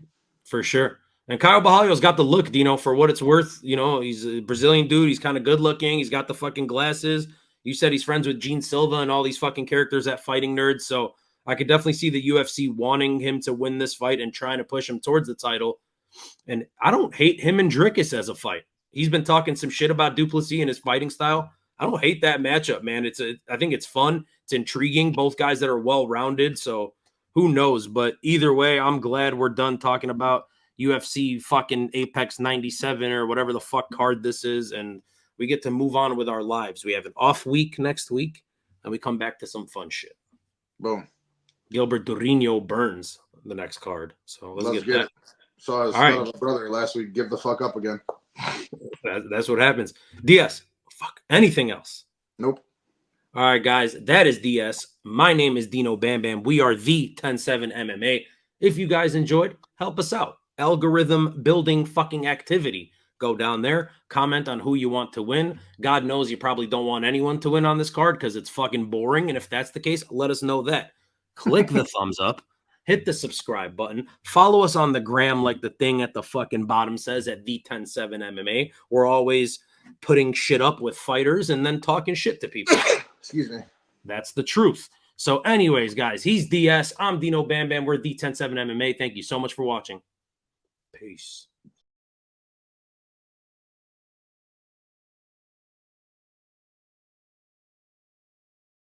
for sure. And Caio Borralho's got the look, Dino, for what it's worth. He's a Brazilian dude. He's kind of good looking. He's got the fucking glasses. You said he's friends with Gene Silva and all these fucking characters at Fighting Nerds. So I could definitely see the UFC wanting him to win this fight and trying to push him towards the title. And I don't hate him and Dricus as a fight. He's been talking some shit about Duplessis and his fighting style. I don't hate that matchup, man. I think it's fun. It's intriguing. Both guys that are well-rounded. So who knows? But either way, I'm glad we're done talking about UFC fucking Apex 97 or whatever the fuck card this is. And we get to move on with our lives. We have an off week next week, and we come back to some fun shit. Boom. Gilbert Durinho Burns, the next card. So let's get that. Saw his son of a brother last week. Give the fuck up again. That's what happens. DS. Fuck. Anything else? Nope. All right, guys. That is DS. My name is Dino Bam Bam. We are the 10-7 MMA. If you guys enjoyed, help us out. Algorithm building fucking activity. Go down there, comment on who you want to win. God knows you probably don't want anyone to win on this card because it's fucking boring. And if that's the case, let us know that. Click the thumbs up. Hit the subscribe button. Follow us on the gram like the thing at the fucking bottom says at the 10-7 MMA. We're always putting shit up with fighters and then talking shit to people. Excuse me. That's the truth. So anyways, guys, he's DS. I'm Dino Bam Bam. We're the 10-7 MMA. Thank you so much for watching. Peace.